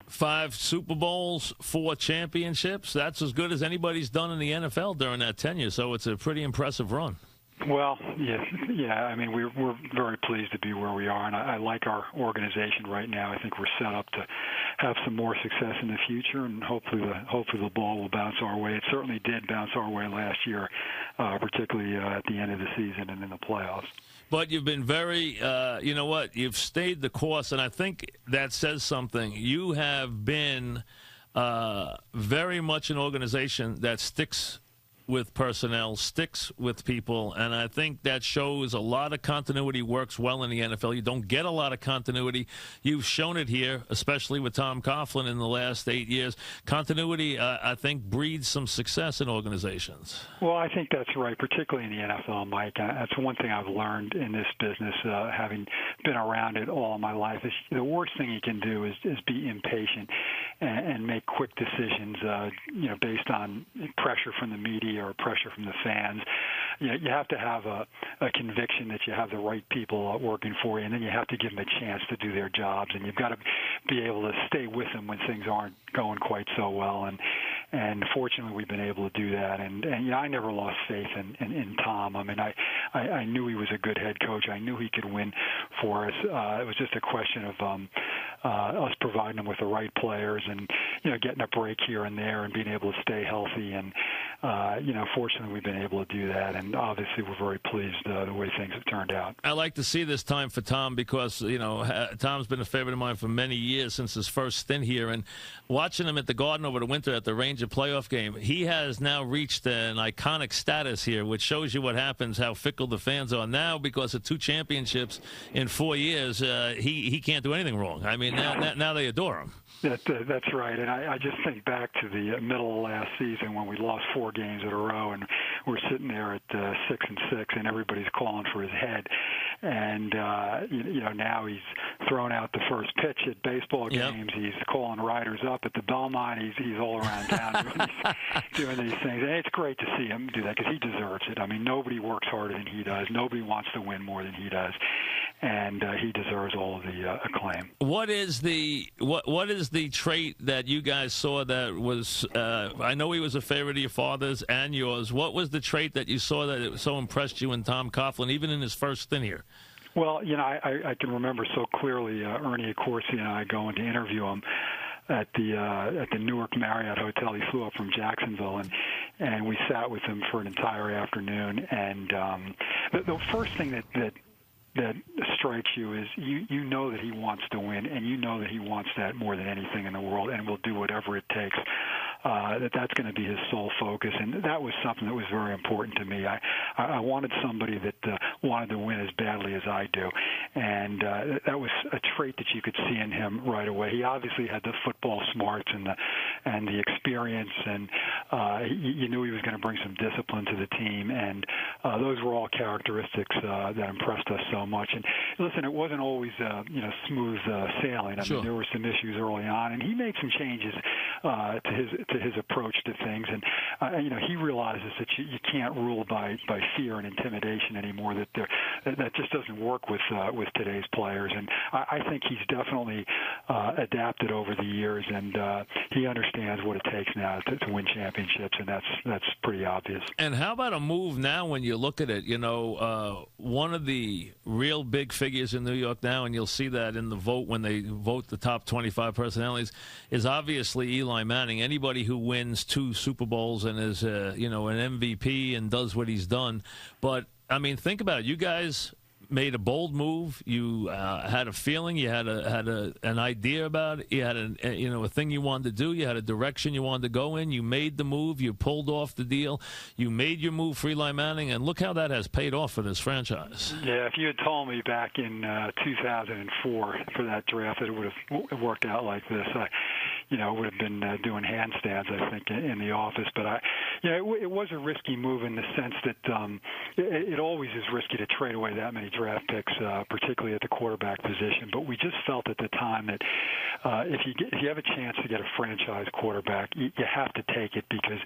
5 Super Bowls, 4 championships. That's as good as anybody's done in the NFL during that tenure, so it's a pretty impressive run. Well, yeah. I mean, we're very pleased to be where we are, and I like our organization right now. I think we're set up to have some more success in the future, and hopefully the ball will bounce our way. It certainly did bounce our way last year, particularly at the end of the season and in the playoffs. But you've been very, you know what, you've stayed the course, and I think that says something. You have been very much an organization that sticks with personnel, sticks with people, and I think that shows a lot of continuity works well in the NFL. You don't get a lot of continuity. You've shown it here, especially with Tom Coughlin in the last 8 years. Continuity, I think, breeds some success in organizations. Well, I think that's right, particularly in the NFL, Mike. That's one thing I've learned in this business, having been around it all my life. Is the worst thing you can do is be impatient and make quick decisions, based on pressure from the media or pressure from the fans. You have to have a conviction that you have the right people working for you, and then you have to give them a chance to do their jobs, and you've got to be able to stay with them when things aren't going quite so well. And fortunately, we've been able to do that. And I never lost faith in Tom. I mean, I knew he was a good head coach. I knew he could win for us. It was just a question of us providing him with the right players and getting a break here and there and being able to stay healthy. And fortunately, we've been able to do that. And obviously, we're very pleased the way things have turned out. I like to see this time for Tom because Tom's been a favorite of mine for many years since his first stint here. And watching him at the Garden over the winter at the Ranger playoff game, he has now reached an iconic status here, which shows you what happens, how fickle the fans are now. Because of 2 championships in 4 years, he can't do anything wrong. I mean, now they adore him. That's right, and I just think back to the middle of last season when we lost 4 games in a row, and we're sitting there at 6-6, and everybody's calling for his head. And now he's thrown out the first pitch at baseball games. Yep. He's calling riders up at the Belmont. He's all around town doing these things, and it's great to see him do that because he deserves it. I mean, nobody works harder than he does. Nobody wants to win more than he does. And he deserves all of the acclaim. What is the trait that you guys saw that was? I know he was a favorite of your father's and yours. What was the trait that you saw that so impressed you in Tom Coughlin, even in his first stint here? Well, I can remember so clearly Ernie Accorsi and I going to interview him at the Newark Marriott Hotel. He flew up from Jacksonville, and we sat with him for an entire afternoon. And the first thing that strikes you is you know that he wants to win, and you know that he wants that more than anything in the world, and will do whatever it takes. That's going to be his sole focus, and that was something that was very important to me. I wanted somebody that wanted to win as badly as I do, and that was a trait that you could see in him right away. He obviously had the football smarts and the experience, and you knew he was going to bring some discipline to the team, and those were all characteristics that impressed us so much. And listen, it wasn't always smooth sailing. I mean, there were some issues early on, and he made some changes to his approach to things. And he realizes that you can't rule by fear and intimidation anymore. That just doesn't work with today's players. And I think he's definitely adapted over the years, and he understands what it takes now to win championships, and that's pretty obvious. And how about a move now when you look at it? One of the real big figures in New York now, and you'll see that in the vote when they vote the top 25 personalities, is obviously Eli Manning. Anybody who wins 2 Super Bowls and is an MVP and does what he's done. But I mean, think about it. You guys made a bold move. You had a feeling. You had an idea about it. You had a thing you wanted to do. You had a direction you wanted to go in. You made the move. You pulled off the deal. You made your move for Eli Manning, and look how that has paid off for this franchise. Yeah, if you had told me back in 2004 for that draft that it would have worked out like this, would have been doing handstands, I think, in the office. But it was a risky move in the sense that it always is risky to trade away that many draft picks, particularly at the quarterback position. But we just felt at the time that if you have a chance to get a franchise quarterback, you have to take it because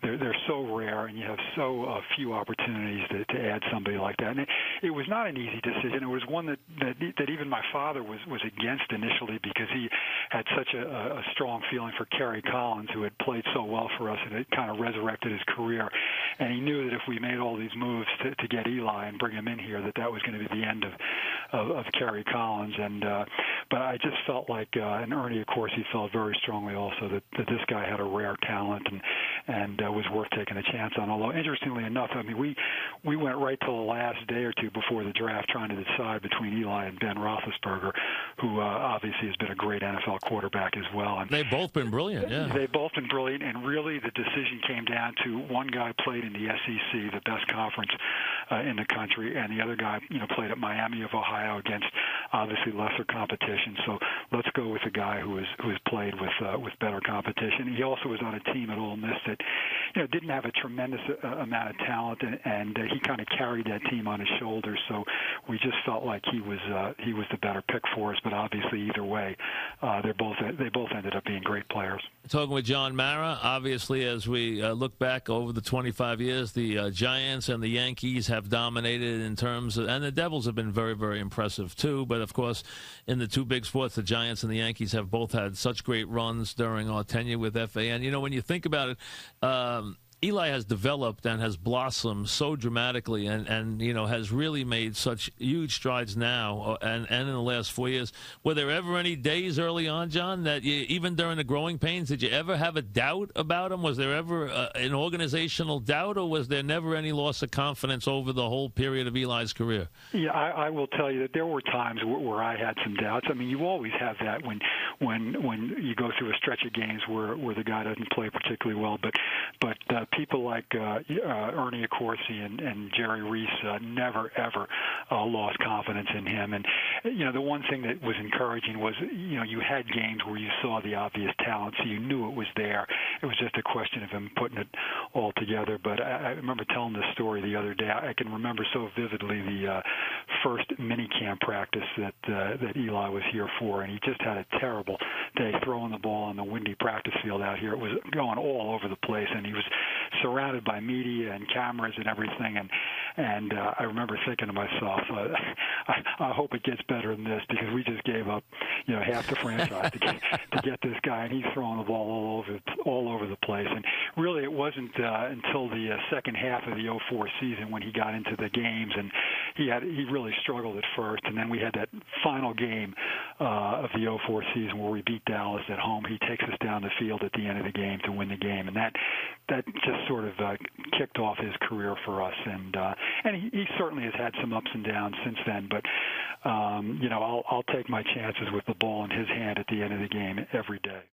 they're so rare, and you have so few opportunities to add somebody like that. And it was not an easy decision. It was one that even my father was against initially, because he had such a strong feeling for Kerry Collins, who had played so well for us, and it kind of resurrected his career. And he knew that if we made all these moves to get Eli and bring him in here, that was going to be the end of Kerry Collins. And but I just felt like, and Ernie, of course, he felt very strongly also that this guy had a rare talent and was worth taking a chance on. Although, interestingly enough, I mean, we went right till the last day or two before the draft trying to decide between Eli and Ben Roethlisberger, who obviously has been a great NFL quarterback as well. And they've both been brilliant, yeah. They've both been brilliant, and really the decision came down to one guy played in the SEC, the best conference in the country, and the other guy, played at Miami of Ohio against obviously lesser competition. So let's go with the guy who has played with better competition. He also was on a team at Ole Miss that didn't have a tremendous amount of talent, and he kind of carried that team on his shoulders. So we just felt like he was the better pick for us. But obviously, either way, they both ended up being great players. Talking with John Mara, obviously, as we look back over the 25 years, the Giants and the Yankees have dominated in terms of, and the Devils have been very, very impressive too. But of course, in the two big sports, the Giants and the Yankees have both had such great runs during our tenure with FAN. When you think about it, Eli has developed and has blossomed so dramatically and has really made such huge strides now and in the last 4 years. Were there ever any days early on, John, that even during the growing pains, did you ever have a doubt about him? Was there ever an organizational doubt, or was there never any loss of confidence over the whole period of Eli's career? Yeah, I will tell you that there were times where I had some doubts. I mean, you always have that when you go through a stretch of games where the guy doesn't play particularly well, but people like Ernie Accorsi and Jerry Reese never, ever lost confidence in him. And, the one thing that was encouraging was, you had games where you saw the obvious talent, so you knew it was there. It was just a question of him putting it all together. But I remember telling this story the other day. I can remember so vividly the first minicamp practice that Eli was here for, and he just had a terrible day throwing the ball on the windy practice field out here. It was going all over the place, and he was surrounded by media and cameras and everything, and I remember thinking to myself, I hope it gets better than this, because we just gave up, half the franchise to get this guy, and he's throwing the ball all over the place. And really, it wasn't until the second half of the 2004 season when he got into the games, and he really struggled at first, and then we had that final game of the 2004 season where we beat Dallas at home. He takes us down the field at the end of the game to win the game, and that just sort of kicked off his career for us. And he certainly has had some ups and downs since then, but I'll take my chances with the ball in his hand at the end of the game every day.